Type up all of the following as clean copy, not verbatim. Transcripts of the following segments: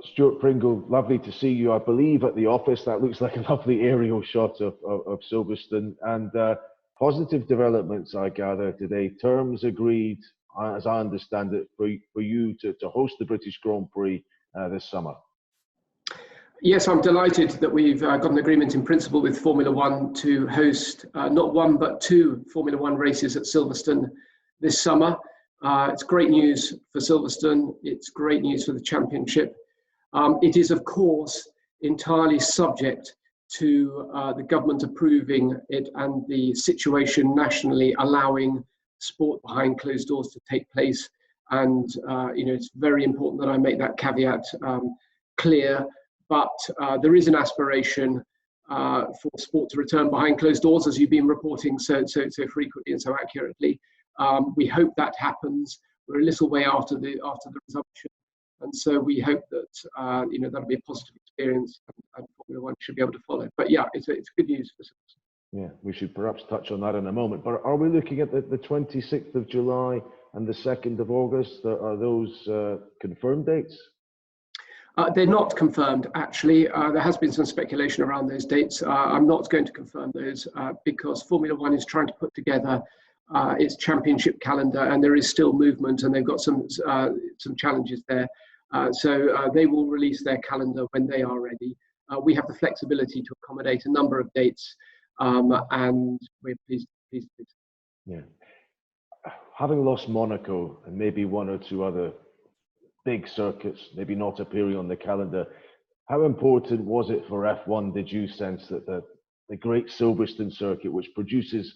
Stuart Pringle, lovely to see you, I believe, at the office. That looks like a lovely aerial shot of Silverstone. And positive developments, I gather, today. Terms agreed, as I understand it, for you to host the British Grand Prix this summer. Yes, I'm delighted that we've got an agreement in principle with Formula One to host not one but two Formula One races at Silverstone this summer. It's great news for Silverstone. It's great news for the championship. It is, of course, entirely subject to the government approving it and the situation nationally allowing sport behind closed doors to take place. And it's very important that I make that caveat clear. But there is an aspiration for sport to return behind closed doors, as you've been reporting so frequently and so accurately. We hope that happens. We're a little way after the resumption, and so we hope that that'll be a positive experience, and Formula One should be able to follow. But yeah, it's good news for us. Yeah, we should perhaps touch on that in a moment. But are we looking at the 26th of July and the 2nd of August? Are those confirmed dates? They're not confirmed, actually. There has been some speculation around those dates. I'm not going to confirm those because Formula One is trying to put together its championship calendar, and there is still movement, and they've got some challenges there. So they will release their calendar when they are ready. We have the flexibility to accommodate a number of dates, and we're pleased. Yeah. Having lost Monaco and maybe one or two other big circuits, maybe not appearing on the calendar, how important was it for F1, did you sense, that the great Silverstone circuit, which produces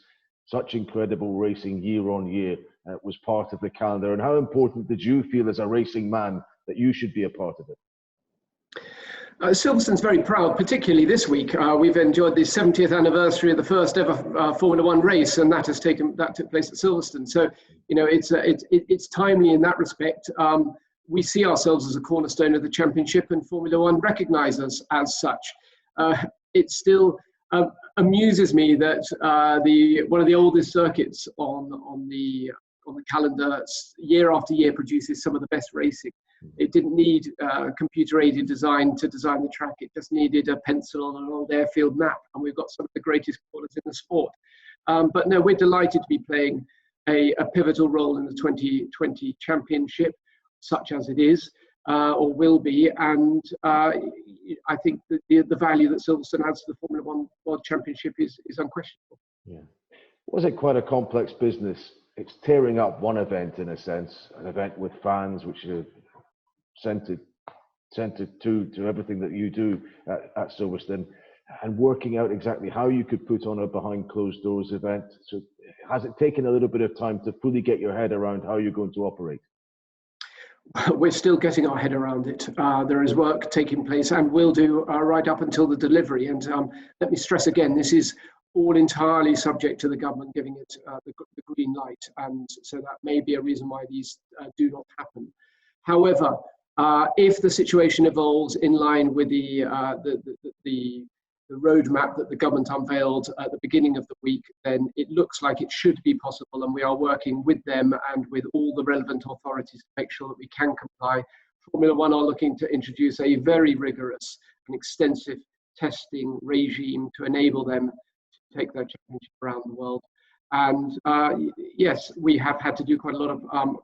such incredible racing year on year, was part of the calendar? And how important did you feel as a racing man that you should be a part of it? Silverstone's very proud, particularly this week. We've enjoyed the 70th anniversary of the first ever Formula One race, and that took place at Silverstone. So, it's timely in that respect. We see ourselves as a cornerstone of the championship, and Formula One recognise us as such. It still amuses me that one of the oldest circuits on the calendar year after year produces some of the best racing. It didn't need computer-aided design to design the track. It just needed a pencil on an old airfield map, and we've got some of the greatest corners in the sport. But no, we're delighted to be playing a pivotal role in the 2020 championship, such as it is or will be, and I think that the value that Silverstone adds to the Formula One World Championship is unquestionable. Yeah, was it quite a complex business? It's tearing up one event, in a sense, an event with fans, which are centered to everything that you do at Silverstone, and working out exactly how you could put on a behind closed doors event. So has it taken a little bit of time to fully get your head around how you're going to operate? We're still getting our head around it. There is work taking place, and will do right up until the delivery. And let me stress again, this is all entirely subject to the government giving it the green light, and so that may be a reason why these do not happen. However, if the situation evolves in line with the roadmap that the government unveiled at the beginning of the week, then it looks like it should be possible, and we are working with them and with all the relevant authorities to make sure that we can comply. Formula One are looking to introduce a very rigorous and extensive testing regime to enable them to take their championship around the world. And yes, we have had to do quite a lot of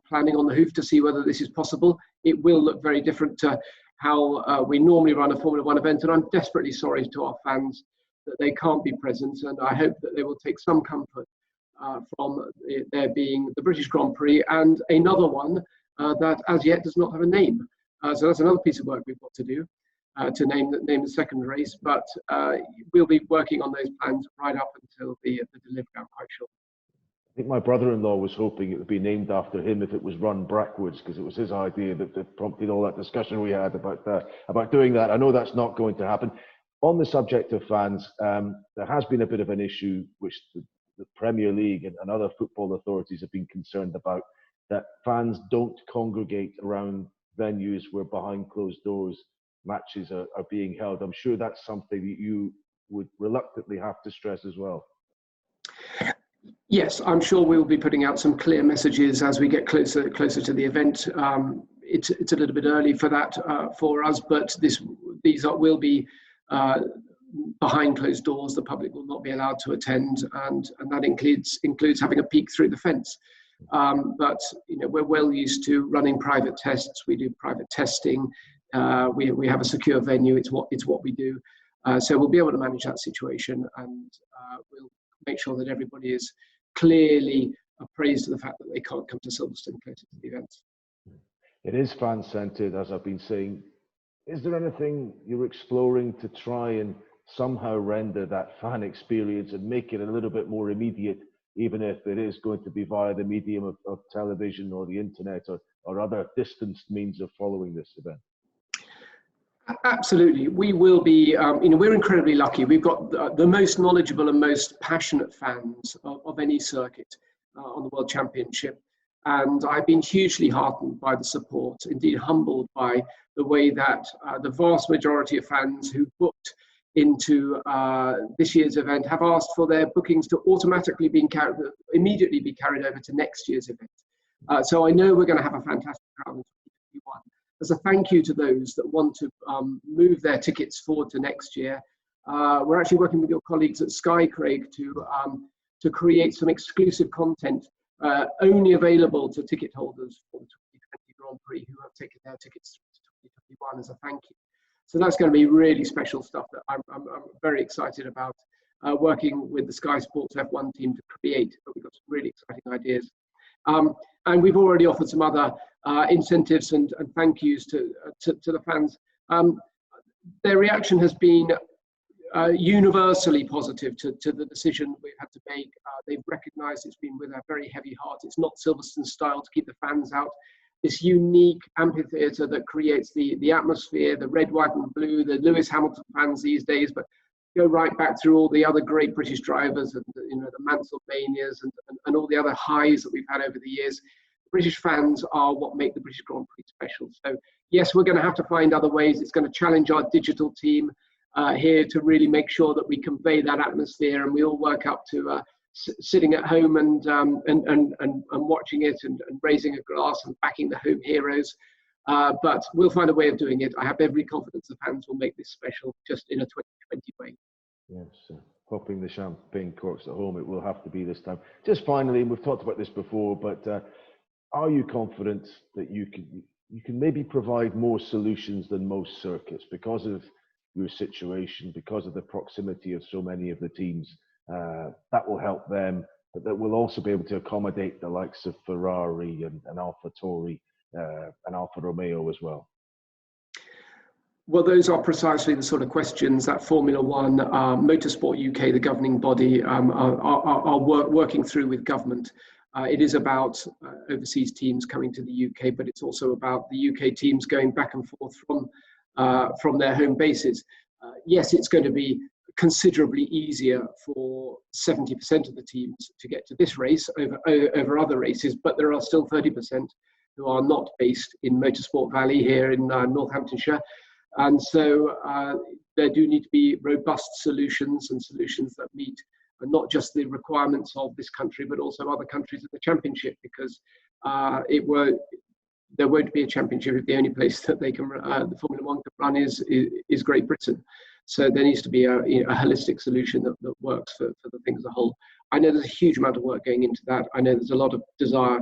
planning on the hoof to see whether this is possible. It will look very different to how we normally run a Formula One event, and I'm desperately sorry to our fans that they can't be present, and I hope that they will take some comfort from there being the British Grand Prix and another one that as yet does not have a name. So that's another piece of work we've got to do to name the second race, but we'll be working on those plans right up until the delivery, I'm quite sure. I think my brother-in-law was hoping it would be named after him if it was run backwards, because it was his idea that prompted all that discussion we had about doing that. I know that's not going to happen. On the subject of fans, there has been a bit of an issue which the Premier League and other football authorities have been concerned about, that fans don't congregate around venues where behind closed doors matches are being held. I'm sure that's something that you would reluctantly have to stress as well. Yes, I'm sure we'll be putting out some clear messages as we get closer to the event. it's a little bit early for that for us, but will be behind closed doors. The public will not be allowed to attend, and that includes having a peek through the fence. But we're well used to running private tests. We do private testing. We have a secure venue. It's what we do. So we'll be able to manage that situation, and we'll make sure that everybody is clearly appraised of the fact that they can't come to Silverstone closer to the events. It is fan-centered, as I've been saying. Is there anything you're exploring to try and somehow render that fan experience and make it a little bit more immediate, even if it is going to be via the medium of television or the internet or other distanced means of following this event? Absolutely. We will be, we're incredibly lucky. We've got the most knowledgeable and most passionate fans of any circuit on the World Championship. And I've been hugely heartened by the support, indeed humbled by the way that the vast majority of fans who booked into this year's event have asked for their bookings to automatically immediately be carried over to next year's event. So I know we're going to have a fantastic crowd in 2021. As a thank you to those that want to move their tickets forward to next year, we're actually working with your colleagues at Sky, Craig, to create some exclusive content only available to ticket holders for the 2020 Grand Prix who have taken their tickets to 2021 as a thank you. So that's going to be really special stuff that I'm very excited about working with the Sky Sports F1 team to create. But we've got some really exciting ideas. And we've already offered some other incentives and thank yous to the fans. Their reaction has been universally positive to the decision we've had to make. They've recognised it's been with a very heavy heart. It's not Silverstone style to keep the fans out. This unique amphitheatre that creates the atmosphere, the red, white and blue, the Lewis Hamilton fans these days, but go right back through all the other great British drivers and the Mansell-Manias and all the other highs that we've had over the years. British fans are what make the British Grand Prix special. So yes, we're going to have to find other ways. It's going to challenge our digital team here to really make sure that we convey that atmosphere, and we all work up to sitting at home and watching it and raising a glass and backing the home heroes. But we'll find a way of doing it. I have every confidence the fans will make this special, just in a 2020 way. Yes, popping the champagne corks at home, it will have to be this time. Just finally, and we've talked about this before, but are you confident that you can maybe provide more solutions than most circuits because of your situation, because of the proximity of so many of the teams? That will help them, but that will also be able to accommodate the likes of Ferrari and AlphaTauri and Alfa Romeo as well. Well, those are precisely the sort of questions that Formula One, Motorsport UK, the governing body, are working through with government. It is about overseas teams coming to the UK, but it's also about the UK teams going back and forth from their home bases. Yes, it's going to be considerably easier for 70% of the teams to get to this race over other races, but there are still 30% who are not based in Motorsport Valley here in Northamptonshire. And so there do need to be robust solutions and solutions that meet not just the requirements of this country, but also other countries of the championship, because there won't be a championship if the only place that they can the Formula One can run is Great Britain. So there needs to be a holistic solution that works for the thing as a whole. I know there's a huge amount of work going into that. I know there's a lot of desire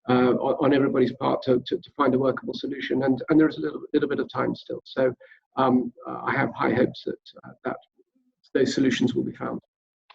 on everybody's part to find a workable solution, and there's a little bit of time still. So I have high hopes that those solutions will be found.